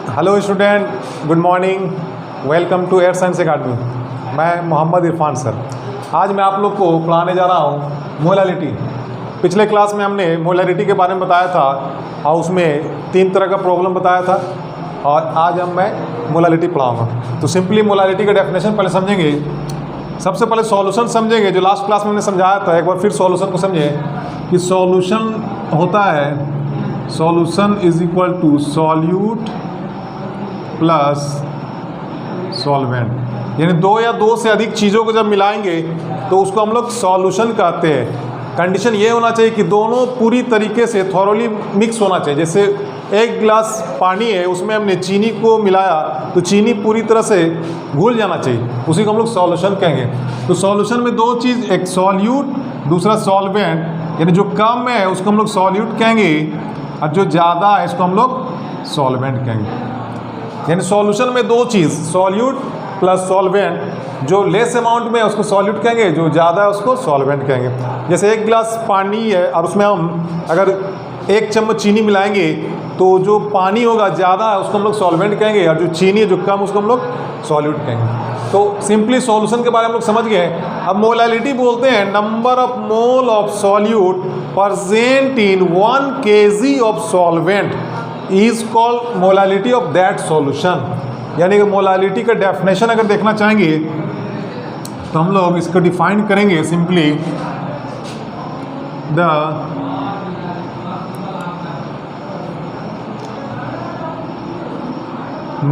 Hello student, good morning. Welcome to Air Science Academy. मैं Mohammad Irfan sir. आज मैं आप लोग को पढ़ाने जा रहा हूँ मोलालिटी। पिछले क्लास में हमने मोलालिटी के बारे में बताया था और उसमें 3 तरह का प्रॉब्लम बताया था, और आज मैं मोलालिटी पढ़ाऊँगा। तो सिंपली मोलालिटी का डेफिनेशन पहले समझेंगे। सबसे पहले सॉल्यूशन समझेंगे, जो लास्ट क्लास में हमने समझाया था। एक बार फिर सॉल्यूशन को समझें कि सॉल्यूशन होता है, solution is equal to solute plus solvent. यानी 2 या 2 से अधिक चीज़ों को जब मिलाएंगे तो उसको हम लोग सॉल्यूशन कहते हैं। कंडीशन ये होना चाहिए कि दोनों पूरी तरीके से थॉरोली मिक्स होना चाहिए। जैसे 1 गिलास पानी है, उसमें हमने चीनी को मिलाया तो चीनी पूरी तरह से घुल जाना चाहिए, उसी को हम लोग सॉल्यूशन कहेंगे। तो सॉल्यूशन में 2 चीज़, एक सॉल्यूट, दूसरा सॉल्वेंट। यानी जो कम है उसको हम लोग सॉल्यूट कहेंगे और जो ज़्यादा है इसको हम लोग सॉल्वेंट कहेंगे। यानी सॉल्यूशन में 2 चीज़, सॉल्यूट प्लस सॉल्वेंट। जो लेस अमाउंट में है उसको सॉल्यूट कहेंगे, जो ज़्यादा है उसको सॉल्वेंट कहेंगे। जैसे 1 गिलास पानी है और उसमें हम अगर 1 चम्मच चीनी मिलाएंगे तो जो पानी होगा ज़्यादा है उसको हम लोग सॉल्वेंट कहेंगे, और जो चीनी है जो कम उसको हम लोग सॉल्यूट कहेंगे। तो सिंपली सॉल्यूशन के बारे में हम लोग समझ गए। अब मोलालिटी बोलते हैं number of mole of solute present in 1 kg of solvent is called molality of that solution. यानी कि मोलालिटी का डेफिनेशन अगर देखना चाहेंगे तो हम लोग इसको डिफाइन करेंगे simply, the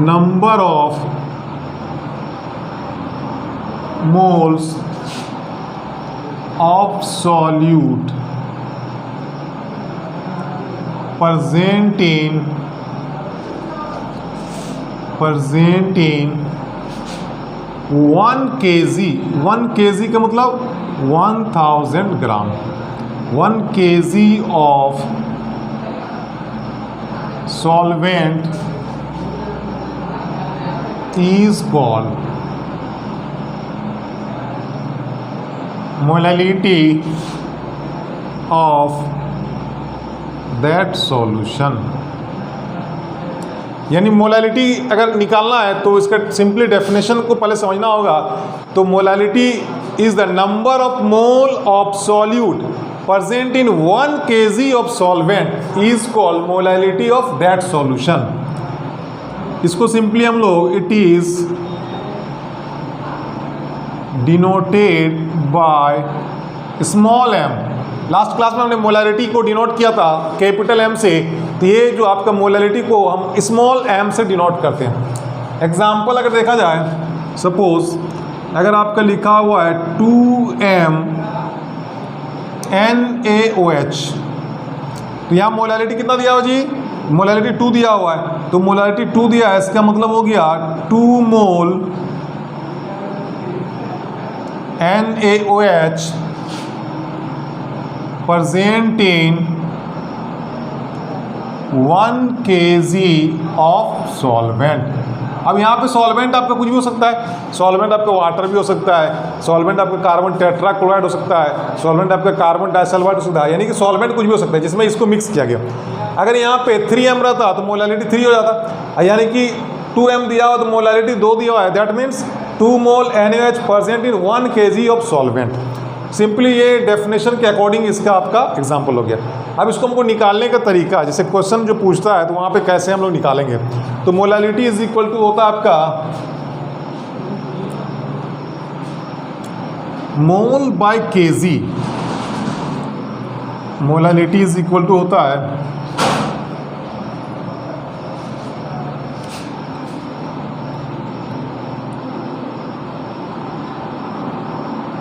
number of moles of solute present in 1 kg। 1 kg का मतलब 1000 ग्राम। 1 kg of solvent is called molality of that solution. यानी मोलालिटी अगर निकालना है तो इसका सिंपली डेफिनेशन को पहले समझना होगा। तो molality is the number of mole of solute present in 1 kg of solvent is called molality of that solution. इसको सिंपली हम लोग it is denoted by small m। Last class में हमने मोलालिटी को डिनोट किया था कैपिटल M से, तो ये जो आपका मोलालिटी को हम स्मॉल m से डिनोट करते हैं। एग्जाम्पल अगर देखा जाए, सपोज अगर आपका लिखा हुआ है 2m NaOH, तो यहाँ मोलालिटी कितना दिया हुआ जी? मोलालिटी 2 दिया हुआ है। तो मोलालिटी 2 दिया है, इसका मतलब हो गया 2 मोल NaOH present in 1 kg of solvent. अब यहाँ पे सॉल्वेंट आपका कुछ भी हो सकता है। सॉल्वेंट आपका वाटर भी हो सकता है, सॉल्वेंट आपका कार्बन टेट्राक्लोराइड हो सकता है, सॉल्वेंट आपका कार्बन डाइसल्फाइड हो सकता है। यानी कि सॉल्वेंट कुछ भी हो सकता है जिसमें इसको मिक्स किया गया। अगर यहाँ पे 3m रहता तो मोलालिटी 3 हो जाता, यानी कि 2m दिया हुआ तो मोलालिटी 2 दिया हुआ है। That means 2 mole NaOH present in 1 kg of solvent. Simply ये डेफिनेशन के अकॉर्डिंग इसका आपका एग्जाम्पल हो गया। अब इसको हमको निकालने का तरीका, जैसे क्वेश्चन जो पूछता है तो वहाँ पे कैसे हम लोग निकालेंगे। तो मोलालिटी इज इक्वल टू होता है आपका mole by kg। Molality is equal to होता है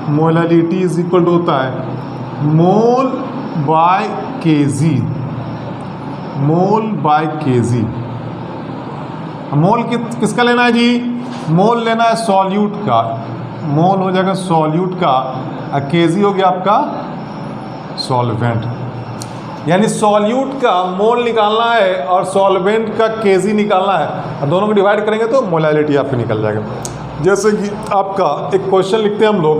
मोलालिटी इज इक्वल टू होता है mole by kg। Mole by kg। Mole किसका लेना है जी? मोल लेना है सॉल्यूट का। मोल हो जाएगा सॉल्यूट का और kg हो गया आपका सॉल्वेंट। यानी सॉल्यूट का मोल निकालना है और सॉल्वेंट का kg निकालना है, और दोनों को डिवाइड करेंगे तो मोलालिटी आपकी निकल जाएगा। जैसे कि आपका एक क्वेश्चन लिखते हैं हम लोग,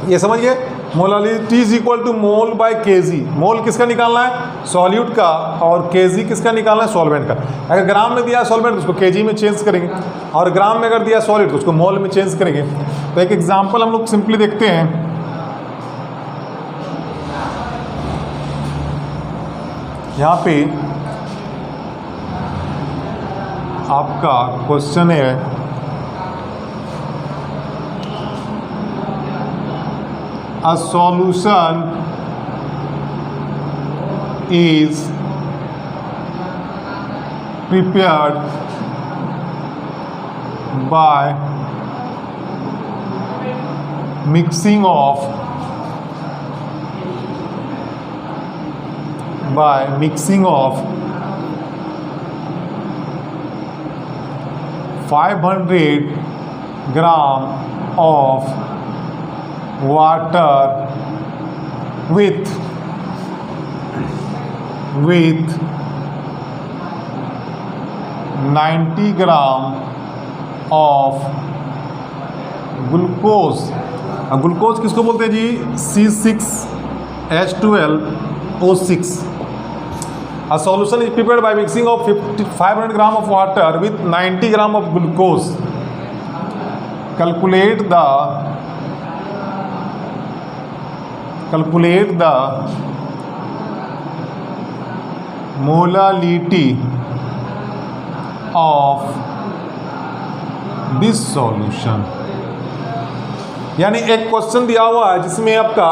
ये समझिए molality is equal to mole by kg. Mole किसका निकालना है? सॉल्यूट का, और केजी किसका निकालना है? सॉल्वेंट का। अगर ग्राम में दिया सॉल्वेंट तो उसको केजी में चेंज करेंगे, और ग्राम में अगर दिया सॉलिड तो उसको मोल में चेंज करेंगे। तो एक एग्जांपल हम लोग सिंपली देखते हैं। यहाँ पे आपका क्वेश्चन है a solution is prepared by mixing of 500 gram of water with 90 gram of glucose. Glucose किसको बोलते हैं जी? C6H12O6। A solution is prepared by mixing of 500 gram of water with 90 gram of glucose. Calculate the molality of this solution। यानी एक question दिया हुआ है जिसमें आपका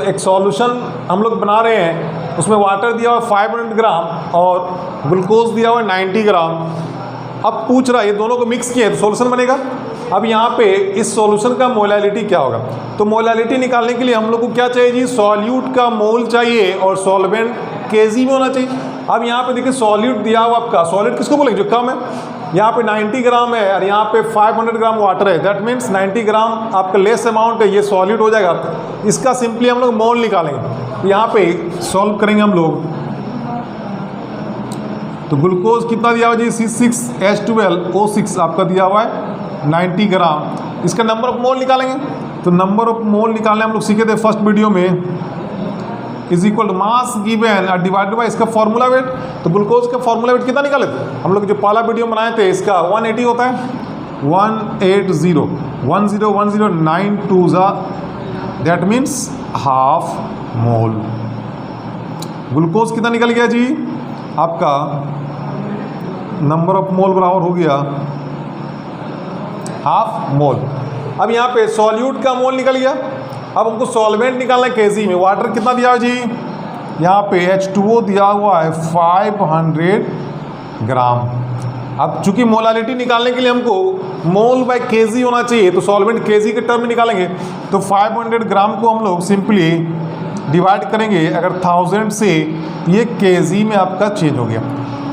एक सॉल्यूशन हम लोग बना रहे हैं, उसमें वाटर दिया हुआ 500 ग्राम और ग्लूकोज दिया हुआ 90 ग्राम। अब पूछ रहा है ये दोनों को मिक्स किए तो सॉल्यूशन बनेगा। अब यहाँ पे इस सॉल्यूशन का मोलालिटी क्या होगा? तो मोलालिटी निकालने के लिए हम लोग को क्या चाहिए जी? सॉल्यूट का मोल चाहिए और सॉल्वेंट केजी में होना चाहिए। अब यहाँ पे देखिए सॉल्यूट दिया हुआ आपका, सॉलिड किसको बोलेंगे? जो कम है। यहाँ पे 90 ग्राम है और यहाँ पे 500 ग्राम वाटर है, दैट मीन्स 90 ग्राम आपका लेस अमाउंट है, ये सॉलिड हो जाएगा। इसका सिंपली हम लोग मोल निकालेंगे। यहाँ पे सॉल्व करेंगे हम लोग, तो ग्लूकोज कितना दिया हुआ जी? C6H12O6 आपका दिया हुआ है 90 ग्राम। इसका नंबर ऑफ मोल निकालेंगे, तो नंबर ऑफ मोल निकालने हम लोग सीखे थे फर्स्ट वीडियो में, is equal to mass given और डिवाइडेड बाय इसका फॉर्मूला वेट। तो ग्लूकोज का फॉर्मूला वेट कितना निकाले थे हम लोग? जो पहला वीडियो बनाए थे इसका 180 होता है, 180 9 2 that means half mole. Glucose कितना निकल गया जी? आपका नंबर ऑफ मोल बराबर हो गया हाफ मोल। अब यहाँ पे सॉल्यूट का मोल निकल गया। अब हमको सॉल्वेंट निकालना है केजी में। वाटर कितना दिया है जी? यहाँ पे H2O दिया हुआ है 500 ग्राम। अब चूंकि मोलालिटी निकालने के लिए हमको मोल बाय केजी होना चाहिए, तो सॉल्वेंट केजी के टर्म में निकालेंगे। तो 500 ग्राम को हम लोग सिंपली डिवाइड करेंगे अगर 1000 से, ये केजी में आपका चेंज हो गया,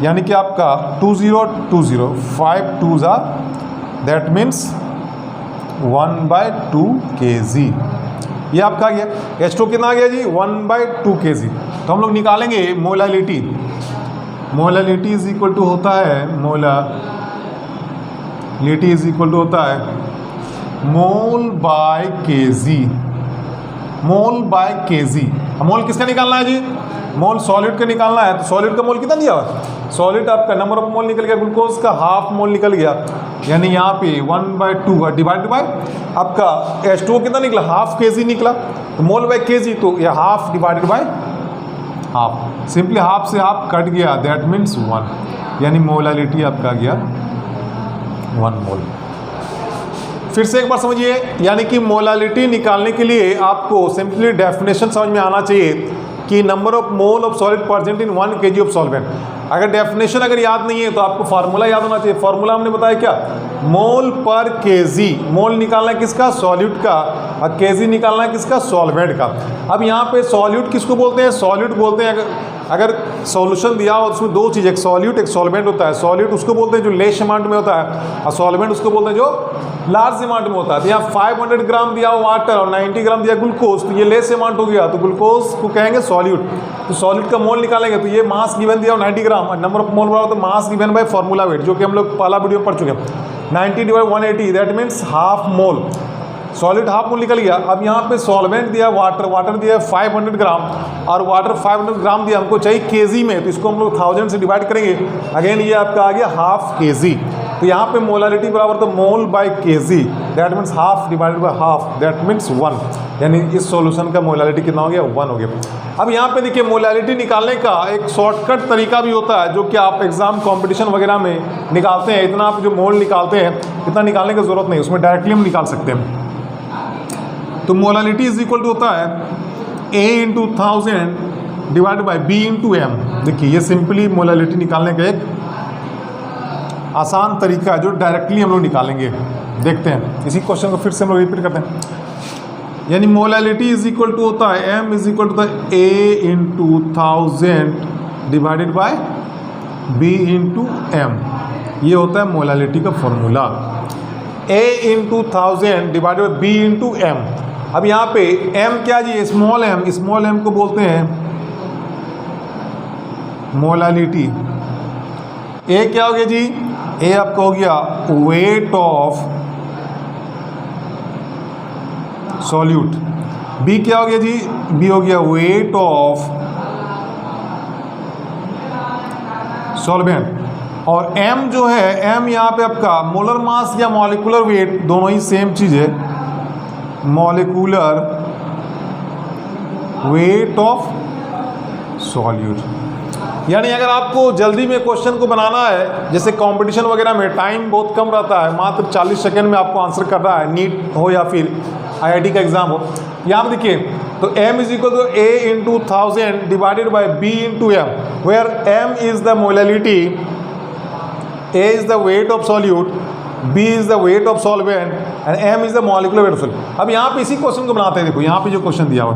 यानी कि आपका 2020 5 2 दैट मीन्स 1/2 kg। ये आपका आ गया। H2 कितना आ गया जी? 1/2 kg। तो हम लोग निकालेंगे molality. Molality is equal to होता है, मोलालिटी इज इक्वल टू होता है mole by kg. Mole by kg. Mole किसका निकालना है जी? मोल सॉलिड का निकालना है। तो सॉलिड का मोल कितना दिया हुआ? सॉलिड आपका नंबर ऑफ मोल निकल गया, ग्लूकोज का हाफ मोल निकल गया, यानी यहाँ पे 1/2 डिवाइड बाय आपका H2O कितना निकला? हाफ केजी निकला। तो मोल बाय केजी, तो ये half divided by half, simply half से हाफ कट गया, दैट मीन्स 1, यानी मोलालिटी आपका गया 1 मोल। फिर से एक बार समझिए, यानी कि मोलालिटी निकालने के लिए आपको सिंपली डेफिनेशन समझ में आना चाहिए कि number of mole of solid present in 1 kg of solvent. अगर डेफिनेशन अगर याद नहीं है तो आपको फार्मूला याद होना चाहिए। फार्मूला हमने बताया क्या? मोल पर केजी। मोल निकालना है किसका? सॉल्यूट का, और केजी निकालना है किसका? सॉल्वेंट का। अब यहाँ पे सॉल्यूट किसको बोलते हैं? सॉल्यूट बोलते हैं अगर सॉल्यूशन दिया हो उसमें दो चीज़, एक सॉल्यूट एक सॉल्वेंट होता है। सॉल्यूट उसको बोलते हैं जो लेस अमाउंट में होता है, और सॉल्वेंट उसको बोलते हैं जो लार्ज अमाउंट में होता है। तो यहाँ 500 ग्राम दिया वाटर और 90 ग्राम दिया ग्लूकोज, तो ये लेस अमाउंट हो गया, तो ग्लूकोज को कहेंगे सॉल्यूट। तो सॉल्यूट का मोल निकालेंगे, तो ये मास गिवन दिया 90 ग्राम और नंबर ऑफ मोल बराबर तो mass given by formula wait, जो कि हम लोग पहला वीडियो पढ़ चुके हैं। 90 / 180 that means half mole. Solid half mole निकल गया। अब यहाँ पे सॉल्वेंट दिया वाटर, वाटर दिया 500 ग्राम और वाटर 500 ग्राम दिया, हमको चाहिए केजी में, तो इसको हम लोग 1000 से डिवाइड करेंगे। अगेन ये आपका आ गया हाफ केजी, तो यहाँ पे मोलालिटी बराबर तो mole by kg, that means half divided by half, that means 1, यानी इस सॉल्यूशन का मोलालिटी कितना हो गया 1 हो गया। अब यहाँ पे देखिए मोलालिटी निकालने का एक शॉर्टकट तरीका भी होता है जो कि आप एग्जाम कंपटीशन वगैरह में निकालते हैं। इतना आप जो मोल निकालते हैं इतना निकालने की जरूरत नहीं, उसमें डायरेक्टली हम निकाल सकते हैं। तो मोलालिटी इज इक्वल टू होता है A into 1000 divided by B into M। देखिए ये सिंपली मोलालिटी निकालने का एक आसान तरीका है जो डायरेक्टली हम लोग निकालेंगे। देखते हैं इसी क्वेश्चन को फिर से हम लोग रिपीट करते हैं। यानी मोलालिटी इज इक्वल टू होता है M इज इक्वल टू होता है A into 1000 divided by B into M। ये होता है मोलालिटी का formula, A into 1000 divided by B into M। अब यहाँ पे M क्या जी, स्मॉल m को बोलते हैं मोलालिटी। A क्या हो गया जी, A आपका हो गया वेट ऑफ सॉल्यूट। B क्या हो गया जी, B हो गया वेट ऑफ सॉल्वेंट। और M जो है, M यहाँ पे आपका मोलर मास या मॉलिक्यूलर वेट, दोनों ही सेम चीज़ है, मॉलिक्यूलर वेट ऑफ सॉल्यूट। यानी अगर आपको जल्दी में क्वेश्चन को बनाना है, जैसे कंपटीशन वगैरह में टाइम बहुत कम रहता है, मात्र 40 सेकंड में आपको आंसर करना है, नीट हो या फिर IIT का एग्जाम हो, यहाँ पर देखिए तो M is equal to A into 1000 divided by B into M, where M is the molality, A is the weight of solute, B is the weight of solvent and M is the molecular weight of solute। अब यहाँ पे इसी question को बनाते हैं। देखो यहाँ पे जो क्वेश्चन दिया हुआ,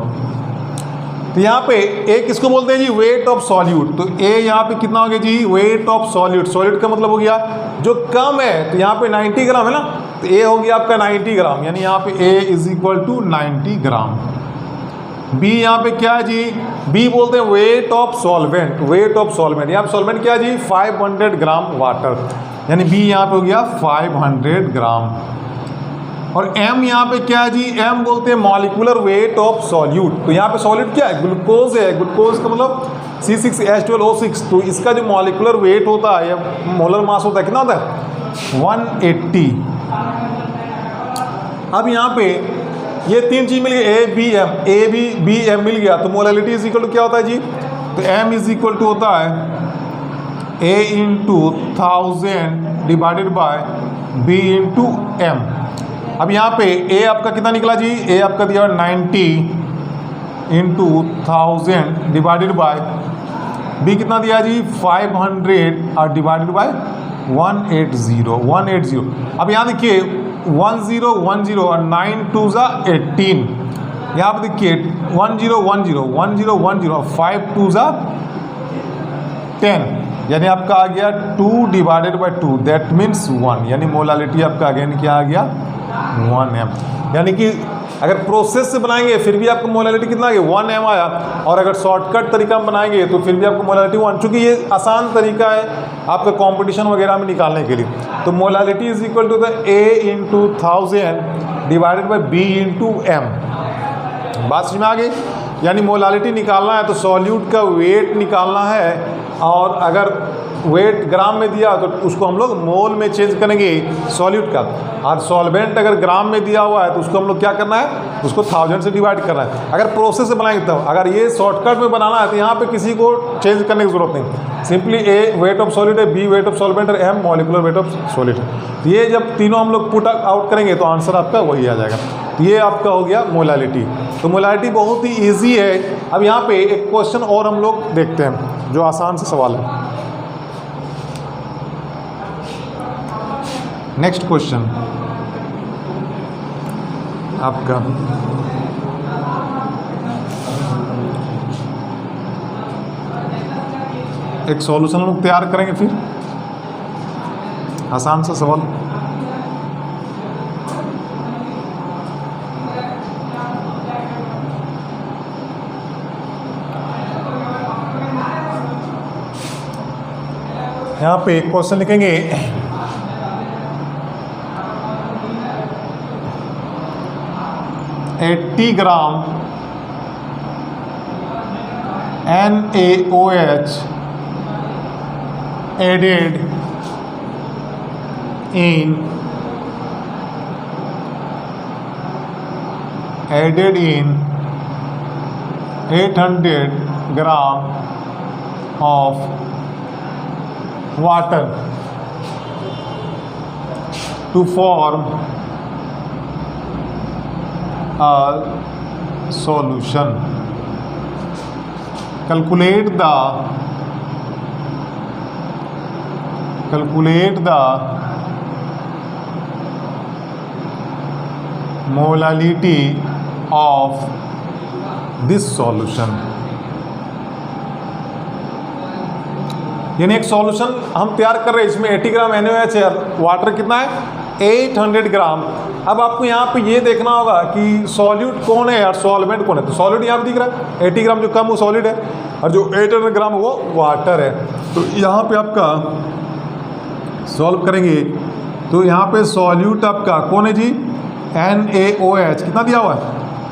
तो यहाँ पे A किसको बोलते हैं जी, वेट ऑफ सॉल्यूट। तो A यहाँ पे कितना हो गया जी, वेट ऑफ सॉल्यूट। सॉल्यूट का मतलब हो गया जो कम है, तो यहाँ पे 90 ग्राम है ना, तो A हो गया आपका 90 ग्राम, यानी यहाँ पे A is equal to 90 gram. B यहाँ पे क्या है जी, B बोलते हैं weight of solvent, weight of solvent. यहाँ पे सॉल्वेंट क्या है जी, 500 ग्राम वाटर, यानी B यहाँ पे हो गया 500 ग्राम। और M यहाँ पे क्या है जी, M बोलते हैं मॉलिक्यूलर वेट ऑफ सॉल्यूट। तो यहाँ पे सॉल्यूट क्या है, ग्लूकोज है, ग्लूकोज का मतलब C6H12O6, तो इसका जो मॉलिक्यूलर वेट होता है या मोलर मास होता है कितना होता है 180। अब यहाँ पे ये तीन चीज मिल गई, A B M मिल गया, तो मोलालिटी इज इक्वल टू क्या होता है जी, तो M इज इक्वल टू होता है A into 1000 divided by B into M। अब यहाँ पे A आपका कितना निकला जी, A आपका दिया 90 इंटू 1000 डिवाइडेड बाय B कितना दिया जी 500 और डिवाइडेड बाय 180। अब यहाँ देखिए 1010 और 9 2 ज़ा 18, यहाँ पर देखिए 1010 और 5 2 ज़ा 10, यानी आपका आ गया 2 डिवाइडेड बाय 2, दैट मीन्स 1, यानी मोलालिटी आपका अगेन क्या आ गया 1m। यानी कि अगर प्रोसेस से बनाएंगे फिर भी आपको मोलालिटी कितना आ गया 1m आया, और अगर शॉर्टकट तरीका में बनाएंगे तो फिर भी आपको मोलालिटी 1, चूँकि ये आसान तरीका है आपका कंपटीशन वगैरह में निकालने के लिए। तो molality is equal to the A into 1000 divided by B into M। बात समझ में आ गई, यानी मोलालिटी निकालना है तो सॉल्यूट का वेट निकालना है, और अगर वेट ग्राम में दिया तो उसको हम लोग मोल में चेंज करेंगे सॉल्यूट का, और सॉल्वेंट अगर ग्राम में दिया हुआ है तो उसको हम लोग क्या करना है, उसको 1000 से डिवाइड करना है। अगर प्रोसेस से बनाएंगे तब, अगर ये शॉर्टकट में बनाना है तो यहाँ पे किसी को चेंज करने की जरूरत नहीं, simply A weight of solute है, B वेट ऑफ सॉल्वेंट और M molecular weight of solute है। तो ये जब तीनों हम लोग पुट आउट करेंगे तो आंसर आपका वही आ जाएगा। तो ये आपका हो गया मोलालिटी। तो मोलालिटी बहुत ही ईजी है। अब यहाँ पे एक क्वेश्चन और हम लोग देखते हैं जो आसान सा सवाल है। नेक्स्ट क्वेश्चन आपका एक सॉल्यूशन हम लोग तैयार करेंगे, फिर आसान सा सवाल। यहाँ पे एक क्वेश्चन लिखेंगे 80 ग्राम NaOH added in 800 gram of water to form a solution. Calculate the molality of this solution. यानी एक सॉल्यूशन हम तैयार कर रहे हैं, इसमें 80 ग्राम NaOH है, वाटर कितना है 800 ग्राम। अब आपको यहाँ पे ये देखना होगा कि सॉल्यूट कौन है और सॉल्वेंट कौन है। तो सॉल्यूट यहाँ पे दिख रहा है 80 ग्राम जो कम वो सॉलिड है और जो 800 ग्राम वो वाटर है। तो यहाँ पे आपका सॉल्व करेंगे तो यहाँ पे सॉल्यूट आपका कौन है जी NaOH कितना दिया हुआ है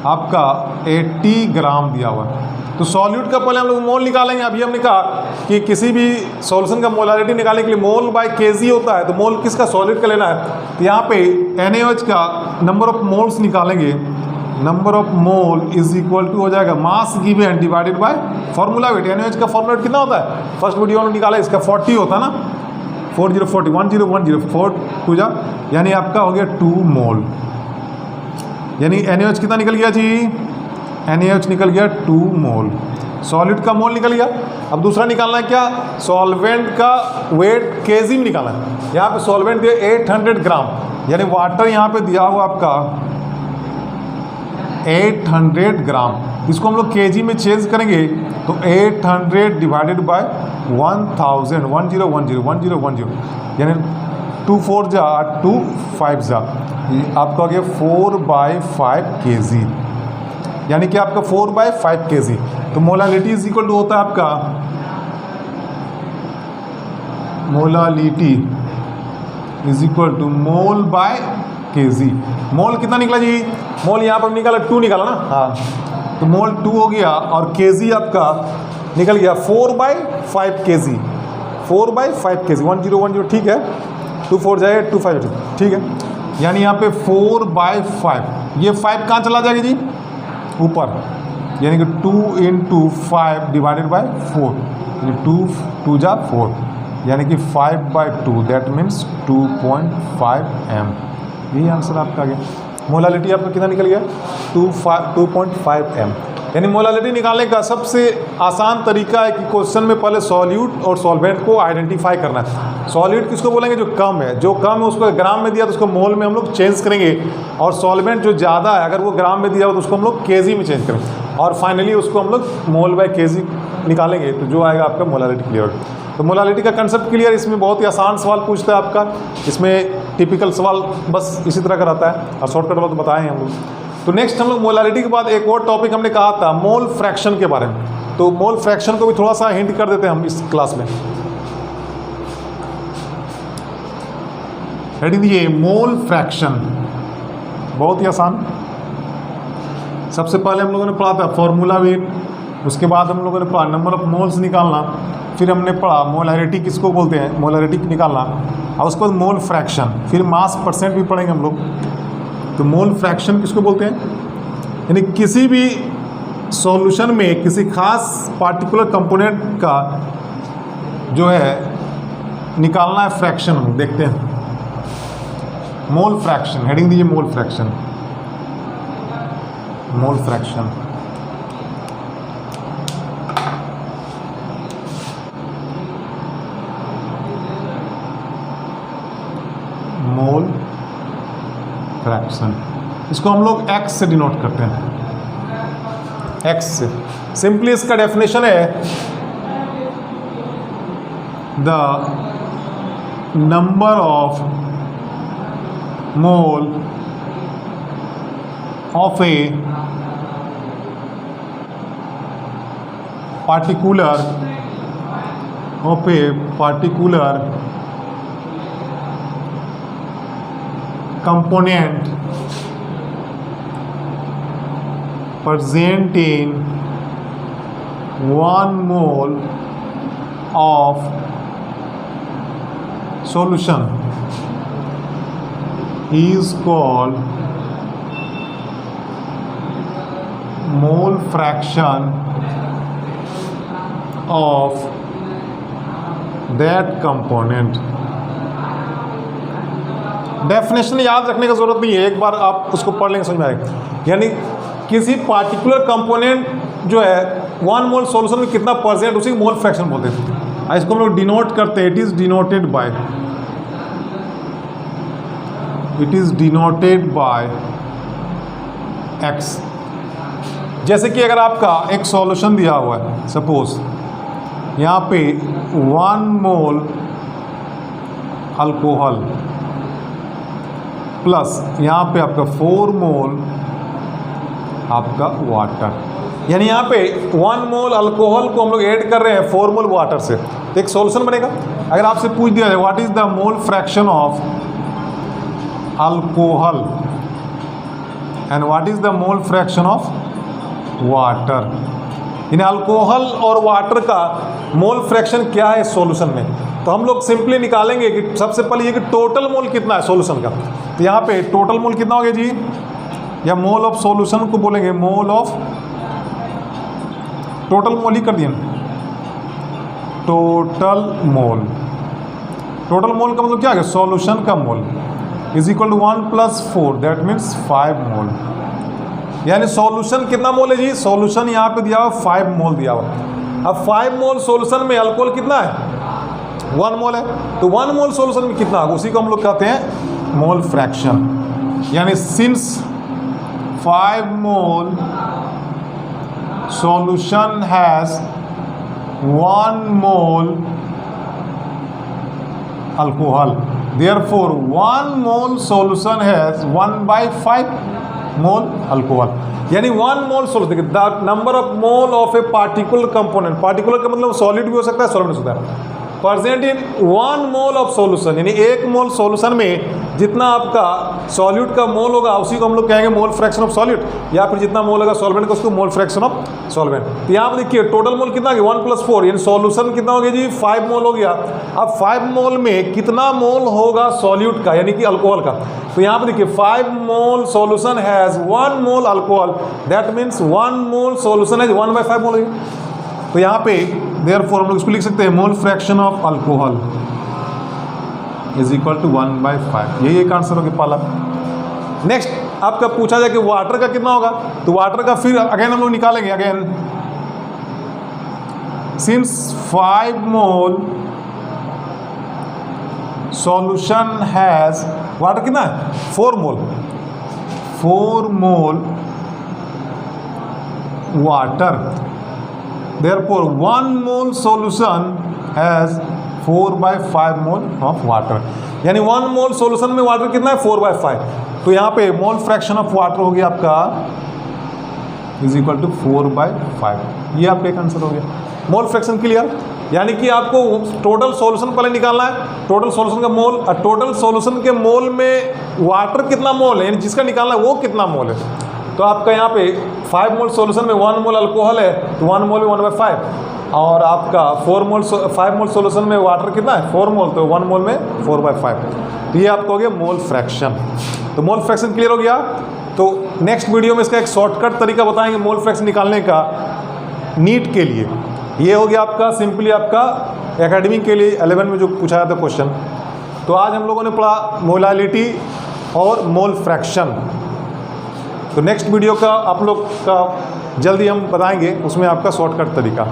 आपका 80 ग्राम दिया हुआ है। तो सॉल्यूट का पहले हम लोग मोल निकालेंगे। अभी हमने कहा कि किसी भी सॉल्यूशन का मोलारिटी निकालने के लिए मोल बाय केजी होता है, तो मोल किसका सॉलिड का लेना है। तो यहाँ पे NaOH का नंबर ऑफ मोल्स निकालेंगे। Number of mole is equal to हो जाएगा mass given divided by formula weight. NaOH का फार्मूला वेट कितना होता है फर्स्ट वीडियो में निकाला, इसका 40 होता है ना, 40 10 4 टू जा यानी आपका हो गया 2 मोल। यानी NaOH कितना निकल गया जी NaOH निकल गया 2 मोल। सॉलिड का मोल निकल गया। अब दूसरा निकालना है क्या, सॉल्वेंट का वेट केजी में निकालना है। यहाँ पे सॉल्वेंट दिया 800 ग्राम, यानी वाटर यहाँ पे दिया हुआ आपका 800 ग्राम। इसको हम लोग केजी में चेंज करेंगे तो 800 डिवाइडेड बाय 1000 10 यानी 2 4 जा 2 5 जा आपका हो गया 4/5 kg, यानी कि आपका 4/5 kg। तो मोलालिटी इज इक्वल टू होता है आपका molality is equal to mole by kg. Mole कितना निकला जी, मोल यहाँ पर निकाला 2 निकाला ना, हाँ तो मोल 2 हो गया और केजी आपका निकल गया 4/5 kg। 4/5 kg 10 ठीक है, 2 4 जाएगा 2 5 ठीक है। यानी यहाँ पे 4/5 ये 5 कहाँ चला जाएगा जी ऊपर, यानी कि 2 × 5 डिवाइडेड बाय 4 यानी 2 2 जा 4 यानी कि 5/2 दैट मीन्स 2.5 m। यही आंसर आपका आ गया। मोलालिटी आपका कितना निकल गया 2.5 m। यानी मोलालिटी निकालने का सबसे आसान तरीका है कि क्वेश्चन में पहले सॉल्यूट और सॉल्वेंट को आइडेंटिफाई करना है। सॉल्यूट किसको बोलेंगे, जो कम है, जो कम है उसको ग्राम में दिया तो उसको मोल में हम लोग चेंज करेंगे, और सॉल्वेंट जो ज़्यादा है अगर वो ग्राम में दिया हो तो उसको हम लोग केजी में चेंज करेंगे, और फाइनली उसको हम लोग मोल बाय केजी निकालेंगे तो जो आएगा आपका मोलालिटी क्लियर। तो मोलालिटी का कंसेप्ट क्लियर। इसमें बहुत ही आसान सवाल पूछता है आपका, इसमें टिपिकल सवाल बस इसी तरह का रहता है और शॉर्टकट वाला तो बताए हैं हम लोग। तो नेक्स्ट हम लोग मोलालिटी के बाद एक और टॉपिक हमने कहा था मोल फ्रैक्शन के बारे में। तो मोल फ्रैक्शन को भी थोड़ा सा हिंट कर देते हैं हम इस क्लास में। हेडिंग दीजिए मोल फ्रैक्शन, बहुत ही आसान। सबसे पहले हम लोगों ने पढ़ा था फॉर्मूला वेट, उसके बाद हम लोगों ने पढ़ा नंबर ऑफ मोल्स निकालना, फिर हमने पढ़ा मोलारिटी किसको बोलते हैं, मोलारिटी निकालना, और उसके बाद मोल फ्रैक्शन, फिर मास परसेंट भी पढ़ेंगे हम लोग। तो मोल फ्रैक्शन किसको बोलते हैं, यानी किसी भी सॉल्यूशन में किसी खास पार्टिकुलर कंपोनेंट का जो है निकालना है फ्रैक्शन, हम देखते हैं मोल फ्रैक्शन। हेडिंग दीजिए mole fraction, mole fraction. Mole fraction, इसको हम लोग x से डिनोट करते हैं, x से। सिंपली इसका डेफिनेशन है the number of mole of a particular component present in 1 mole of solution is called mole fraction of that component। Definition याद रखने की जरूरत नहीं है, एक बार आप उसको पढ़ लेंगे समझ में आएगा। यानी किसी पार्टिकुलर कंपोनेंट जो है 1 मोल सॉल्यूशन में कितना परसेंट, उसी मोल फ्रैक्शन बोलते हैं। इसको हम लोग डिनोट करते हैं, it is denoted by x. जैसे कि अगर आपका एक सॉल्यूशन दिया हुआ है, सपोज यहाँ पे 1 मोल अल्कोहल प्लस यहाँ पे आपका 4 मोल आपका वाटर, यानी यहाँ पे 1 मोल अल्कोहल को हम लोग ऐड कर रहे हैं 4 मोल वाटर से, तो एक सॉल्यूशन बनेगा। अगर आपसे पूछ दिया जाए what is the mole fraction of alcohol and what is the mole fraction of water, यानी अल्कोहल और वाटर का मोल फ्रैक्शन क्या है सॉल्यूशन में, तो हम लोग सिंपली निकालेंगे कि सबसे पहले ये कि टोटल मोल कितना है सॉल्यूशन का। तो यहाँ पे टोटल मोल कितना हो गया जी, या मोल ऑफ सॉल्यूशन को बोलेंगे मोल ऑफ, टोटल मोल ही कर दिए, टोटल मोल। टोटल मोल का मतलब क्या है, सॉल्यूशन का mole is equal to 1 + 4 that means 5 mole. यानी सॉल्यूशन कितना मोल है जी, सॉल्यूशन यहाँ पे दिया हुआ 5 मोल दिया हुआ। अब 5 मोल सॉल्यूशन में अल्कोहल कितना है, 1 मोल है, तो 1 मोल सॉल्यूशन में कितना, उसी को हम लोग कहते हैं मोल फ्रैक्शन। यानी since 5 mole solution has 1 mole alcohol, therefore 1 mole solution has 1/5 mole alcohol। यानी 1 मोल सॉल्यूशन, देखिए the number of mole of a particular component, particular का मतलब सॉलिड भी हो सकता है सॉलिड भी हो सकता है, present in 1 mole of solution, यानी 1 मोल सॉल्यूशन में जितना आपका सॉल्यूट का मोल होगा उसी को हम लोग कहेंगे मोल फ्रैक्शन ऑफ सॉल्यूट, या फिर जितना मोल होगा सॉल्वेंट का उसको मोल फ्रैक्शन ऑफ सॉल्वेंट। तो यहाँ पर देखिए टोटल मोल कितना गया 1 + 4, यानी सॉल्यूशन कितना हो गया जी 5 मोल हो गया। अब 5 मोल में कितना मोल होगा सॉल्यूट का, यानी कि अल्कोहल का, तो यहाँ पर देखिए 5 mole solution has 1 mole alcohol, that means 1 mole solution has 1/5 mole है। तो यहाँ पे देयरफॉर हम लोग इसको लिख सकते हैं mole fraction of alcohol is equal to 1/5, यही एक आंसर हो गया पहला। नेक्स्ट आपका पूछा जाए कि वाटर का कितना होगा, तो वाटर का फिर अगेन हम लोग निकालेंगे again, since 5 mole solution has, water कितना है 4 मोल, 4 मोल water, therefore 1 mole solution has 4/5 mole of water, यानी 1 मोल सॉल्यूशन में वाटर कितना है 4/5, तो यहाँ पे मोल फ्रैक्शन ऑफ वाटर हो गया आपका इज इक्वल टू 4/5, ये आपका एक आंसर हो गया। मोल फ्रैक्शन क्लियर, यानी कि आपको टोटल सॉल्यूशन पहले निकालना है, टोटल सॉल्यूशन का मोल, और टोटल सॉल्यूशन के मोल में वाटर कितना मोल है, यानी जिसका निकालना है वो कितना मोल है। तो आपका यहाँ पे 5 मोल सॉल्यूशन में 1 मोल अल्कोहल है, तो 1 मोल में 1/5, और आपका 5 मोल सॉल्यूशन में वाटर कितना है 4 मोल, तो 1 मोल में 4/5, तो ये आपको हो गया मोल फ्रैक्शन। तो मोल फ्रैक्शन क्लियर हो गया। तो नेक्स्ट वीडियो में इसका एक शॉर्टकट तरीका बताएंगे मोल फ्रैक्शन निकालने का नीट के लिए। ये हो गया आपका सिंपली आपका एकेडमिक के लिए 11 में जो पूछा जाता क्वेश्चन। तो आज हम लोगों ने पढ़ा मोलालिटी और मोल फ्रैक्शन। तो नेक्स्ट वीडियो का आप लोग का जल्दी हम बताएंगे, उसमें आपका शॉर्टकट तरीका।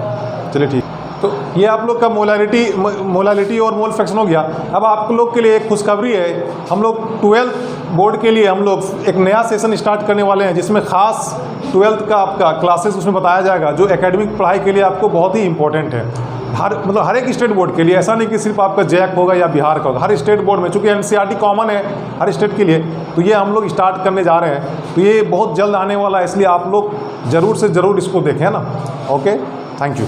चलिए ठीक, तो ये आप लोग का मोलालिटी और मोल फ्रैक्शन हो गया। अब आप लोग के लिए एक खुशखबरी है, हम लोग 12th बोर्ड के लिए हम लोग एक नया सेशन स्टार्ट करने वाले हैं, जिसमें खास 12th का आपका क्लासेस उसमें बताया जाएगा, जो एकेडमिक पढ़ाई के लिए आपको बहुत ही इंपॉर्टेंट है। हर एक स्टेट बोर्ड के लिए, ऐसा नहीं कि सिर्फ आपका जैक होगा या बिहार का होगा, हर स्टेट बोर्ड में, चूँकि NCERT कॉमन है हर स्टेट के लिए, तो ये हम लोग स्टार्ट करने जा रहे हैं। तो ये बहुत जल्द आने वाला है, इसलिए आप लोग ज़रूर से ज़रूर इसको देखें ना। Okay, thank you.